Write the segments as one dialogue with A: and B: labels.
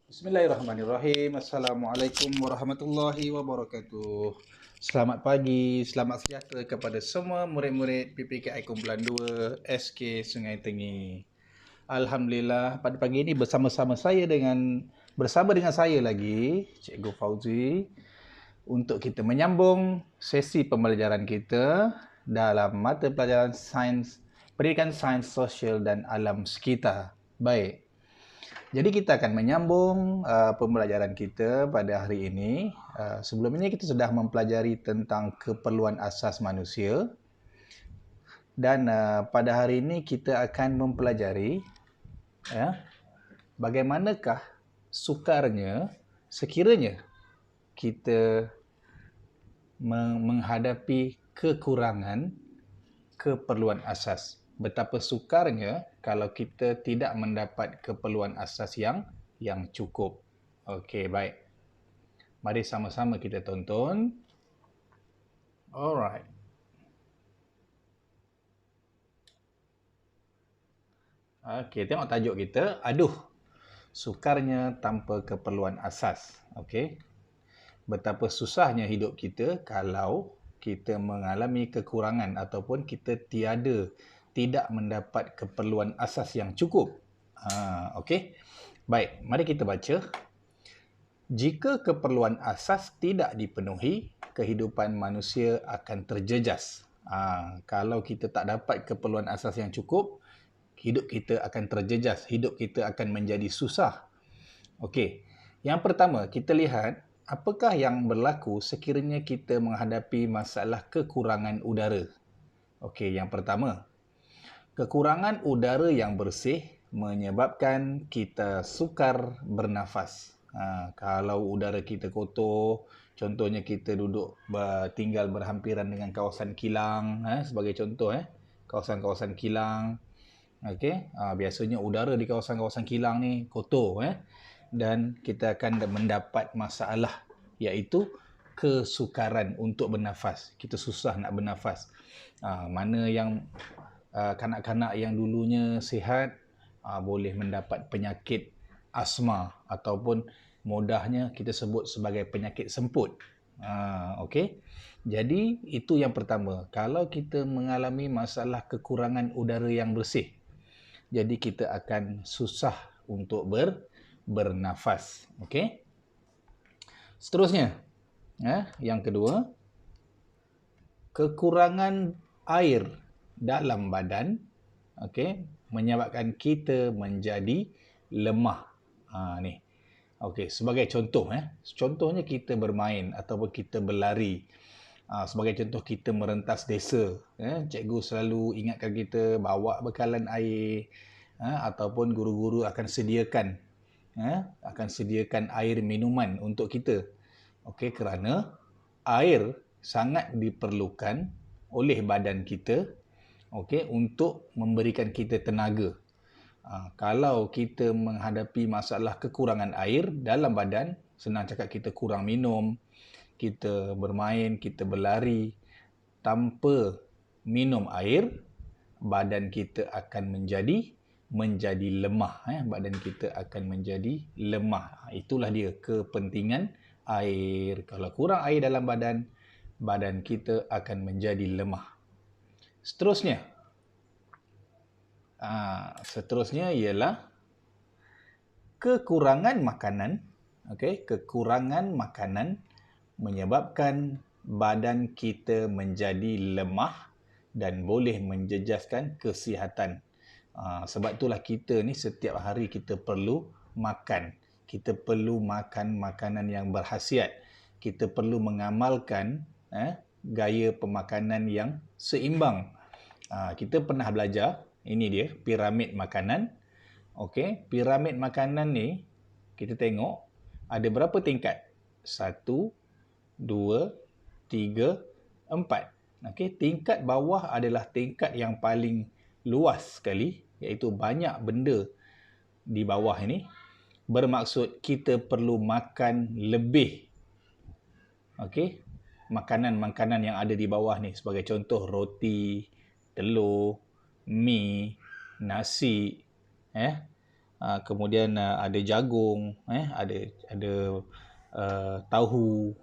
A: Bismillahirrahmanirrahim. Assalamualaikum warahmatullahi wabarakatuh. Selamat pagi, selamat sejahtera kepada semua murid-murid PPKI Kumpulan 2 SK Sungai Tengi. Alhamdulillah, pada pagi ini bersama dengan saya lagi, Cikgu Fauzi, untuk kita menyambung sesi pembelajaran kita dalam mata pelajaran sains, pendidikan sains sosial dan alam sekitar. Baik. Jadi kita akan menyambung pembelajaran kita pada hari ini. Sebelum ini kita sudah mempelajari tentang keperluan asas manusia. Dan pada hari ini kita akan mempelajari bagaimanakah sukarnya sekiranya kita menghadapi kekurangan keperluan asas. Betapa sukarnya kalau kita tidak mendapat keperluan asas yang cukup. Okey, baik. Mari sama-sama kita tonton. Alright. Okey, tengok tajuk kita. Aduh, sukarnya tanpa keperluan asas. Okey. Betapa susahnya hidup kita kalau kita mengalami kekurangan ataupun kita tidak mendapat keperluan asas yang cukup. Okey. Baik, mari kita baca. Jika keperluan asas tidak dipenuhi, kehidupan manusia akan terjejas. Kalau kita tak dapat keperluan asas yang cukup, hidup kita akan terjejas, hidup kita akan menjadi susah. Okey. Yang pertama, kita lihat apakah yang berlaku sekiranya kita menghadapi masalah kekurangan udara. Okey, yang pertama, kekurangan udara yang bersih menyebabkan kita sukar bernafas. Kalau udara kita kotor, contohnya kita tinggal berhampiran dengan kawasan kilang, sebagai contoh, kawasan-kawasan kilang. Okey, biasanya udara di kawasan-kawasan kilang ni kotor, dan kita akan mendapat masalah iaitu kesukaran untuk bernafas. Kita susah nak bernafas. Mana yang kanak-kanak yang dulunya sihat boleh mendapat penyakit asma ataupun mudahnya kita sebut sebagai penyakit semput. Okey. Jadi itu yang pertama. Kalau kita mengalami masalah kekurangan udara yang bersih, jadi kita akan susah untuk bernafas. Okey. Seterusnya, yang kedua, kekurangan air dalam badan, menyebabkan kita menjadi lemah. Ni. Okey, sebagai contoh, contohnya kita bermain ataupun kita berlari. Sebagai contoh, kita merentas desa. Cikgu selalu ingatkan kita bawa bekalan air, ataupun guru-guru akan sediakan air minuman untuk kita. Okey, kerana air sangat diperlukan oleh badan kita, untuk memberikan kita tenaga. Kalau kita menghadapi masalah kekurangan air dalam badan, senang cakap kita kurang minum, kita bermain, kita berlari, tanpa minum air, badan kita akan menjadi lemah. Badan kita akan menjadi lemah. Itulah dia kepentingan air. Kalau kurang air dalam badan, badan kita akan menjadi lemah. Seterusnya ialah kekurangan makanan. Kekurangan makanan menyebabkan badan kita menjadi lemah dan boleh menjejaskan kesihatan. Sebab itulah kita ni setiap hari kita perlu makan. Kita perlu makan makanan yang berkhasiat. Kita perlu mengamalkan gaya pemakanan yang seimbang. Kita pernah belajar, ini dia piramid makanan. Okey, piramid makanan ni kita tengok ada berapa tingkat? 1, 2, 3, 4. Okey, tingkat bawah adalah tingkat yang paling luas sekali, iaitu banyak benda di bawah ini. Bermaksud kita perlu makan lebih. Okey, makanan-makanan yang ada di bawah ni, sebagai contoh roti, telur, mi, nasi, kemudian ada jagung, ada tahu,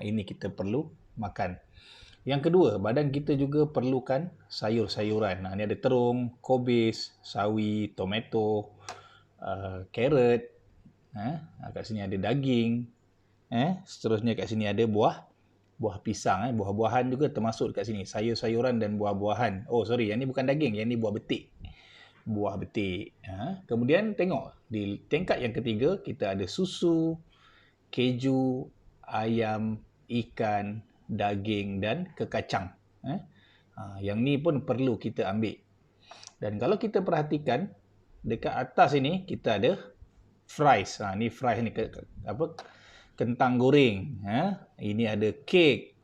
A: ini kita perlu makan. Yang kedua, badan kita juga perlukan sayur-sayuran. Ini ada terung, kobis, sawi, tomato, carrot. Kat sini ada daging. Seterusnya kat sini ada buah pisang. Buah-buahan juga termasuk kat sini. Sayur-sayuran dan buah-buahan. Oh sorry, yang ni bukan daging. Yang ni buah betik. Buah betik. Kemudian tengok, di tingkat yang ketiga, kita ada susu, keju, ayam, ikan, daging dan kekacang. Yang ni pun perlu kita ambil. Dan kalau kita perhatikan, dekat atas ini kita ada fries. Ni fries ni kentang goreng. Ini ada kek.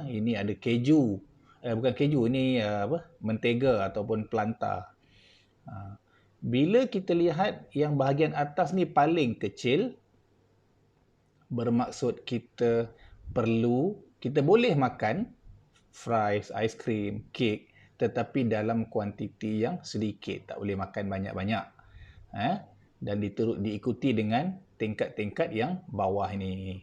A: Ini ada keju. Bukan keju, ini mentega ataupun pelanta. Bila kita lihat yang bahagian atas ni paling kecil, bermaksud kita boleh makan fries, aiskrim, kek, tetapi dalam kuantiti yang sedikit, tak boleh makan banyak-banyak. Dan diikuti dengan tingkat-tingkat yang bawah ni.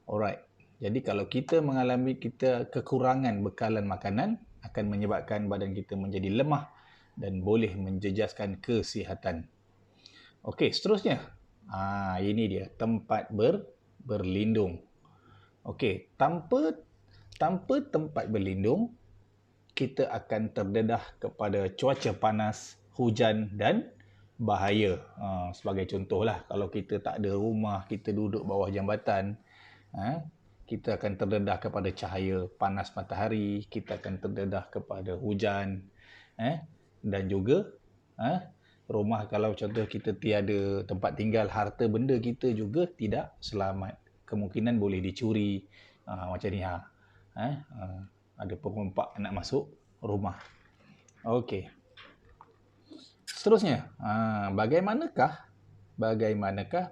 A: Alright. Jadi kalau kita mengalami kekurangan bekalan makanan, akan menyebabkan badan kita menjadi lemah dan boleh menjejaskan kesihatan. Okey, seterusnya. Ini dia, tempat berlindung. Okey, tanpa tempat berlindung, kita akan terdedah kepada cuaca panas, hujan dan bahaya. Sebagai contohlah, kalau kita tak ada rumah, kita duduk bawah jambatan, kita akan terdedah kepada cahaya panas matahari, kita akan terdedah kepada hujan, dan juga rumah, kalau contoh kita tiada tempat tinggal, harta benda kita juga tidak selamat. Kemungkinan boleh dicuri, macam ni. Ada pemompak nak masuk rumah. Okey. Seterusnya, bagaimanakah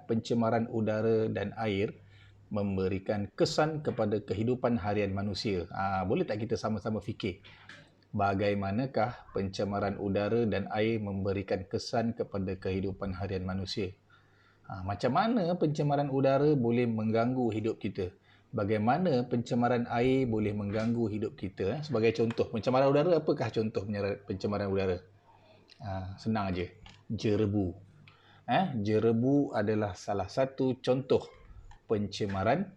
A: pencemaran udara dan air memberikan kesan kepada kehidupan harian manusia? Boleh tak kita sama-sama fikir? Bagaimanakah pencemaran udara dan air memberikan kesan kepada kehidupan harian manusia? Macam mana pencemaran udara boleh mengganggu hidup kita? Bagaimana pencemaran air boleh mengganggu hidup kita? Sebagai contoh, pencemaran udara, apakah contoh pencemaran udara? Senang aja. Jerebu. Jerebu adalah salah satu contoh pencemaran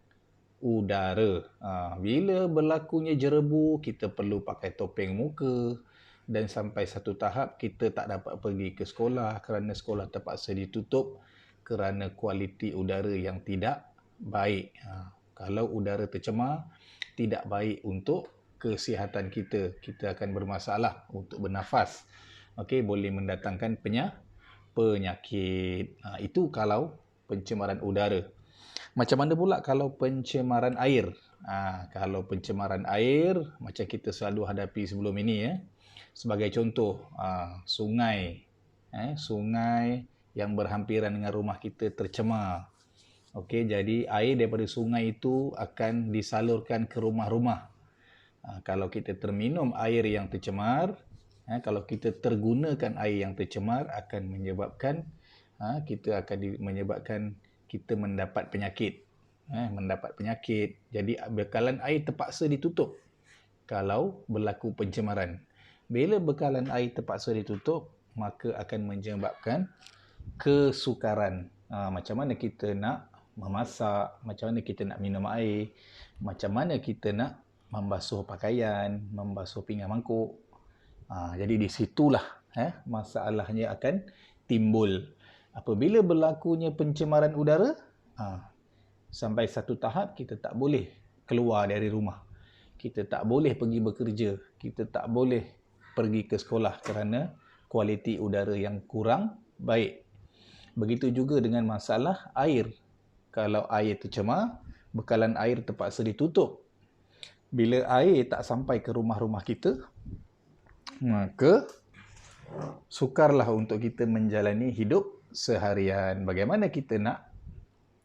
A: udara. Bila berlakunya jerebu, kita perlu pakai topeng muka, dan sampai satu tahap kita tak dapat pergi ke sekolah kerana sekolah terpaksa ditutup kerana kualiti udara yang tidak baik. Kalau udara tercemar, tidak baik untuk kesihatan kita. Kita akan bermasalah untuk bernafas. Okey, boleh mendatangkan penyakit. Itu kalau pencemaran udara. Macam mana pula kalau pencemaran air? Kalau pencemaran air, macam kita selalu hadapi sebelum ini, sebagai contoh, sungai. Sungai yang berhampiran dengan rumah kita tercemar. Okey, jadi air daripada sungai itu akan disalurkan ke rumah-rumah. Kalau kita terminum air yang tercemar, kalau kita tergunakan air yang tercemar, akan menyebabkan kita mendapat penyakit. Jadi bekalan air terpaksa ditutup kalau berlaku pencemaran. Bila bekalan air terpaksa ditutup, maka akan menyebabkan kesukaran. Macam mana kita nak memasak, macam mana kita nak minum air, macam mana kita nak membasuh pakaian, membasuh pinggan mangkuk. Jadi di situlah masalahnya akan timbul. Apabila berlakunya pencemaran udara, sampai satu tahap kita tak boleh keluar dari rumah. Kita tak boleh pergi bekerja. Kita tak boleh pergi ke sekolah kerana kualiti udara yang kurang baik. Begitu juga dengan masalah air. Kalau air tercemar, bekalan air terpaksa ditutup. Bila air tak sampai ke rumah-rumah kita, maka sukarlah untuk kita menjalani hidup seharian. Bagaimana kita nak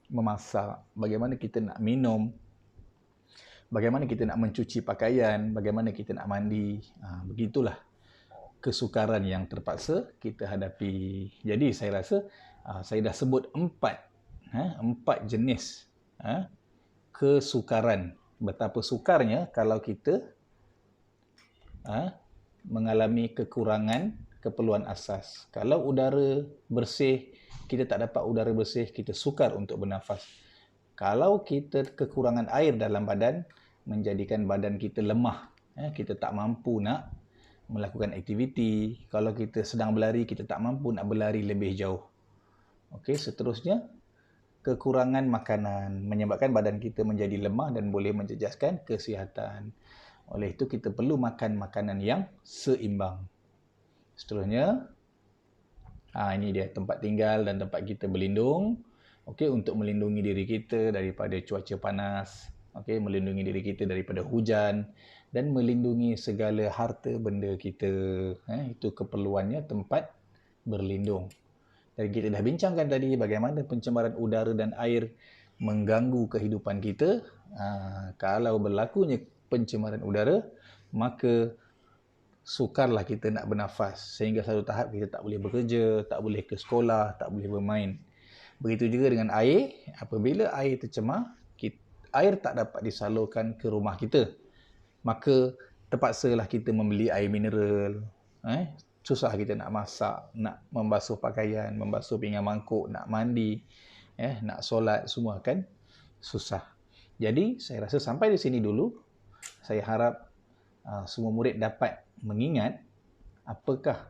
A: memasak, bagaimana kita nak minum, bagaimana kita nak mencuci pakaian, bagaimana kita nak mandi. Begitulah. kesukaran yang terpaksa kita hadapi. Jadi saya rasa saya dah sebut empat jenis kesukaran. Betapa sukarnya kalau kita mengalami kekurangan keperluan asas. Kalau udara bersih, kita tak dapat udara bersih, kita sukar untuk bernafas. Kalau kita kekurangan air dalam badan, menjadikan badan kita lemah. Kita tak mampu nak melakukan aktiviti. Kalau kita sedang berlari, kita tak mampu nak berlari lebih jauh. Okey, seterusnya, kekurangan makanan menyebabkan badan kita menjadi lemah dan boleh menjejaskan kesihatan. Oleh itu, kita perlu makan makanan yang seimbang. Seterusnya, ini dia tempat tinggal dan tempat kita berlindung. Okey, untuk melindungi diri kita daripada cuaca panas, okey, melindungi diri kita daripada hujan dan melindungi segala harta benda kita. Itu keperluannya tempat berlindung. Dan kita dah bincangkan tadi bagaimana pencemaran udara dan air mengganggu kehidupan kita. Kalau berlakunya pencemaran udara, maka sukarlah kita nak bernafas. Sehingga satu tahap kita tak boleh bekerja, tak boleh ke sekolah, tak boleh bermain. Begitu juga dengan air. Apabila air tercemar, air tak dapat disalurkan ke rumah kita. Maka terpaksalah kita membeli air mineral. Susah kita nak masak, nak membasuh pakaian, membasuh pinggan mangkuk, nak mandi, nak solat, semua kan susah. Jadi saya rasa sampai di sini dulu. Saya harap semua murid dapat mengingat apakah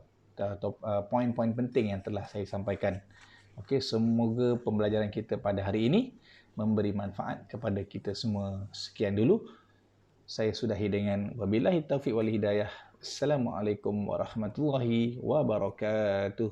A: poin-poin penting yang telah saya sampaikan. Okey, semoga pembelajaran kita pada hari ini memberi manfaat kepada kita semua. Sekian dulu. Saya sudahi dengan wabillahi taufiq wal hidayah. Assalamualaikum warahmatullahi wabarakatuh.